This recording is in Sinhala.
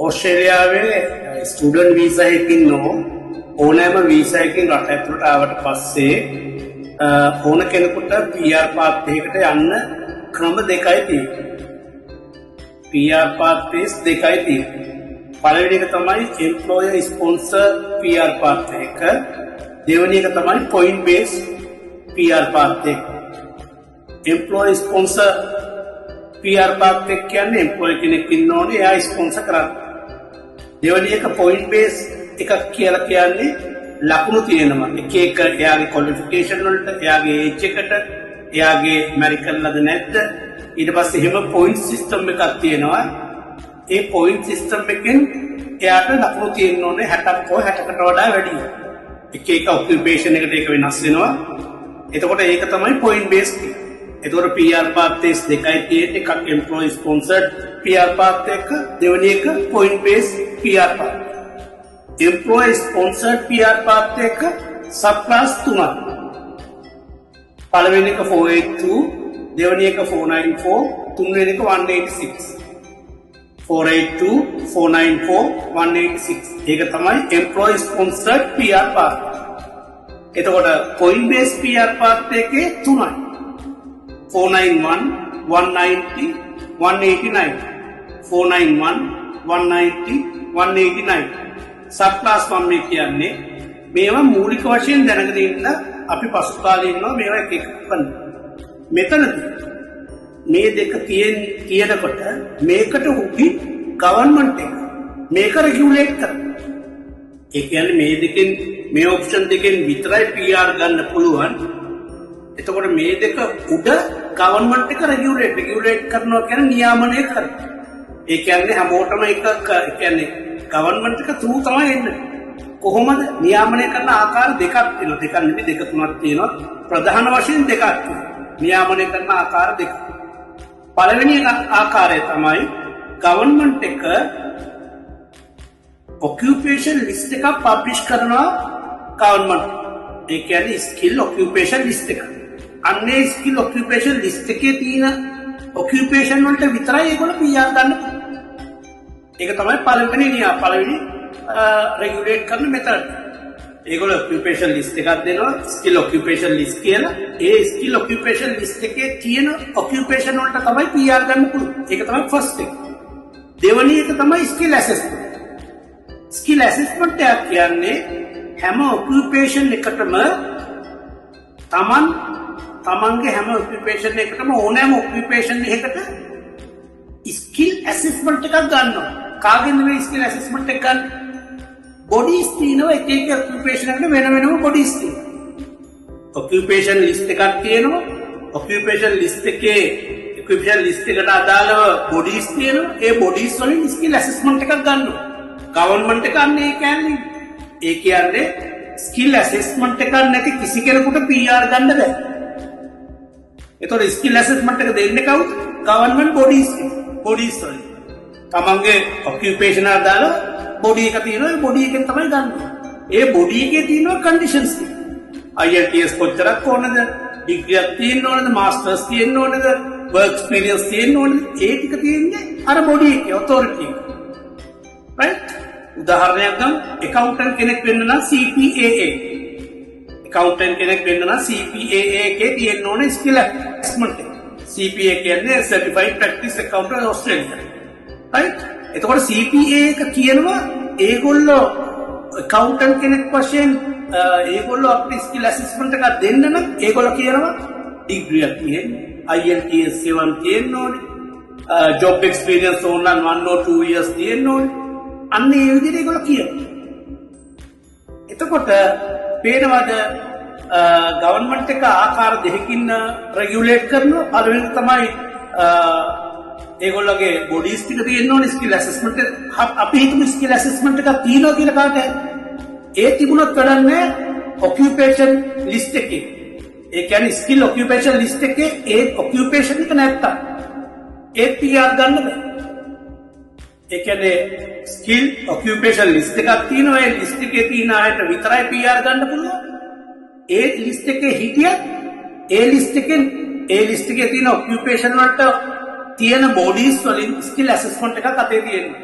ඕස්ට්‍රේලියාවේ ස්ටුඩන්ට් වීසා එකකින් ඕනෑම වීසා එකකින් රට ඇතුළට ආවට පස්සේ ඕන කෙනෙකුට PR පාත් එකකට යන්න ක්‍රම දෙකයි තියෙන්නේ. PR pathways දෙකයි තියෙන්නේ. පළවෙනි එක තමයි employer sponsor PR path එක. දෙවෙනි එක තමයි point based PR path එක. employer sponsor PR path එක කියන්නේ employer කෙනෙක් ඉන්න ඕනේ එයා ස්පොන්සර් කරන්නේ. දෙවෙනි එක point based එකක් කියලා කියන්නේ ලකුණු තියෙනවා. එක එක එයාගේ qualification වලට, එයාගේ age එකට, එයාගේ marry කරලාද නැද්ද? ඊට පස්සේ එහෙම point system එකක් තියෙනවා. ඒ point system එකෙන් එයාට ලකුණු තියෙන්න ඕනේ 60ක් හෝ 60කට වඩා වැඩි. එක එක occupation එකට ඒක වෙනස් වෙනවා. එතකොට ඒක තමයි point based. එතකොට PR pathways දෙකයි තියෙන්නේ. එකක් employee sponsored PR path එක, දෙවෙනි එක point based PR path. employee sponsored PR path එක sub class 3ක්. පළවෙනි එක 482, දෙවෙනි එක 494, තුන්වෙනි එක 186. 482, 494, 186. ඒක තමයි employee sponsored PR path. එතකොට point based PR path එකේ 3යි. 491, 190, 189. 491, 190, 189. sub class 1 මේ කියන්නේ මේවා මූලික වශයෙන් දැනගෙන ඉන්න අපි පසු කාලේ ඉන්නවා මේවා එක එක කරන්න. මෙතනදී මේ දෙක තියෙනකොට මේකට උඩි ගවර්න්මන්ට් එක මේක රෙගියුලේට් කරනවා. ඒ කියන්නේ මේ දෙකෙන් මේ ඔප්ෂන් දෙකෙන් විතරයි PR ගන්න පුළුවන්. එතකොට මේ දෙක උඩ ගවර්න්මන්ට් එක රෙගියුලේට් කරනවා කියන්නේ නියාමනය කරනවා. ඒ කියන්නේ හැමෝටම එක කියන්නේ ගවර්න්මන්ට් එක through තමයි එන්නේ. කොහොමද නියාමනය කරන ආකාර දෙකක් තියෙනවා. දෙකක් නෙමෙයි දෙක තුනක් තියෙනවා. ප්‍රධාන වශයෙන් දෙකක් තියෙනවා. නියාමනය කරන ආකාර දෙක. පළවෙනි ආකාරය තමයි ගවර්න්මන්ට් එක ඔකියුපේෂන් ලිස්ට් එකක් පබ්ලිෂ් කරනවා ගවර්න්මන්ට්. ඒ කියන්නේ ස්කිල් ඔකියුපේෂන් ලිස්ට් එක. අන්නේ ස්කිල් ඔකියුපේෂන් ලිස්ට් එකේ තියෙන ඔකියුපේෂන් වලට විතරයි ඒගොල්ලෝ PR ගන්න. ඒක තමයි පළවෙනි රෙගියුලේට් කරන මෙතඩ්. ඒගොල්ලෝ ඔකියුපේෂන් ලිස්ට් එකක් දෙනවා, ස්කිල් ඔකියුපේෂන් ලිස්ට් කියලා. ඒ ස්කිල් ඔකියුපේෂන් ලිස්ට් එකේ තියෙන ඔකියුපේෂන් වලට තමයි PR ගන්න පුළුවන්. ඒක තමයි ෆස්ට් එක. දෙවෙනි එක තමයි ස්කිල් ඇසෙස්මන්ට්. ස්කිල් ඇසෙස්මන්ට් එක කියන්නේ හැම ඔකියුපේෂන් එකටම තමන්ගේ හැම ඔකියුපේෂන් එකටම ඕනෑම ඔකියුපේෂන් එකකට ස්කිල් ඇසෙස්මන්ට් එකක් ගන්නවා. කාගෙන්ද මේ ස්කිල් ඇසෙස්මන්ට් එක ගන්න? බොඩීස් තියෙනවා. එක එක ඔකියුපේෂන් එකට වෙනම බොඩීස් තියෙනවා. ඔකියුපේෂන් ලිස්ට් එකක් තියෙනවා. ඔකියුපේෂන් ලිස්ට් එකේ ඔකියුපේෂන් ලිස්ට් එකට අදාළව බොඩීස් තියෙනවා. ඒ බොඩීස් වලින් ස්කිල් ඇසෙස්මන්ට් එකක් ගන්නවා. ගවර්න්මන්ට් එක අන්නේ කියන්නේ. ඒ කියන්නේ ස්කිල් ඇසෙස්මන්ට් එකක් නැති කිසි කෙනෙකුට PR ගන්න බෑ. එතකොට ස්කිල් ඇසෙස්මන්ට් එක දෙන්නේ කවුද? ගවර්න්මන්ට් බොඩීස් වලින්. තමන්ගේ ඔකියුපේෂන් අදාළ බොඩි එක තියෙනවා. ඒ බොඩි එකෙන් තමයි ගන්න. ඒ බොඩි එකේ තියෙනවා කන්ඩිෂන්ස් තියෙනවා. IELTS කොච්චරක් ඕනද? ඩිග්‍රියක් තියෙන්න ඕනද? මාස්ටර්ස් තියෙන්න ඕනද? වර්ක් එක්ස්පීරියන්ස් තියෙන්න ඕනද? ඒ ටික තියෙන්නේ අර බොඩි එකේ ඔතොරිටි එක. රයිට්? උදාහරණයක් ගමු. ඇකවුන්ටන්ට් කෙනෙක් වෙන්න නම් CPAA. ඇකවුන්ටන්ට් කෙනෙක් වෙන්න නම් CPAA එකේ තියෙන්න ඕනේ ස්කිල් ඇසෙස්මන්ට් එක. CPA කියන්නේ Certified Practice Accountant Australia. right? එතකොට CPA එක කියනවා ඒගොල්ලෝ accountant කෙනෙක් වශයෙන් ඒගොල්ලෝ අපිට skill assessment එකක් දෙන්න නම් ඒගොල්ලෝ කියනවා degree එකක් තියෙන්නේ, IELTS 7 තියෙන්න ඕනේ, job experience ඕන නම් 1 or 2 years තියෙන්න ඕනේ. අන්න ඒ විදිහට ඒගොල්ලෝ කියනවා. එතකොට පේනවාද ගවර්න්මන්ට් එක ආකාර දෙකකින් රෙගියුලේට් කරනවා. පළවෙනි තමයි ඒගොල්ලෝගේ බොඩීස් ටික තියෙන්න ඕනේ ස්කිල් ඇසෙස්මන්ට් එක. අපි හිතමු ස්කිල් ඇසෙස්මන්ට් එකක් තියෙනවා කියලා කාට ඒ තිබුණොත් වැඩන්නේ ඔකියුපේෂන් ලිස්ට් එකේ. ඒ කියන්නේ ස්කිල් ඔකියුපේෂන් ලිස්ට් එකේ ඒ ඔකියුපේෂන් එක නැත්තම් ඒ PR ගන්න බෑ. ඒ කියන්නේ ස්කිල් ඔකියුපේෂන් ලිස්ට් එකක් තියෙනවා. ඒ ලිස්ට් එකේ තියෙන අයට විතරයි PR ගන්න පුළුවන්. ඒ ලිස්ට් එකේ හිටියත් ඒ ලිස්ට් එකේ තියෙන ඔකියුපේෂන් වලට තියෙන බොඩීස් වලින් ස්කිල් ඇසෙස්මන්ට් එකක් අතේ තියෙනවා.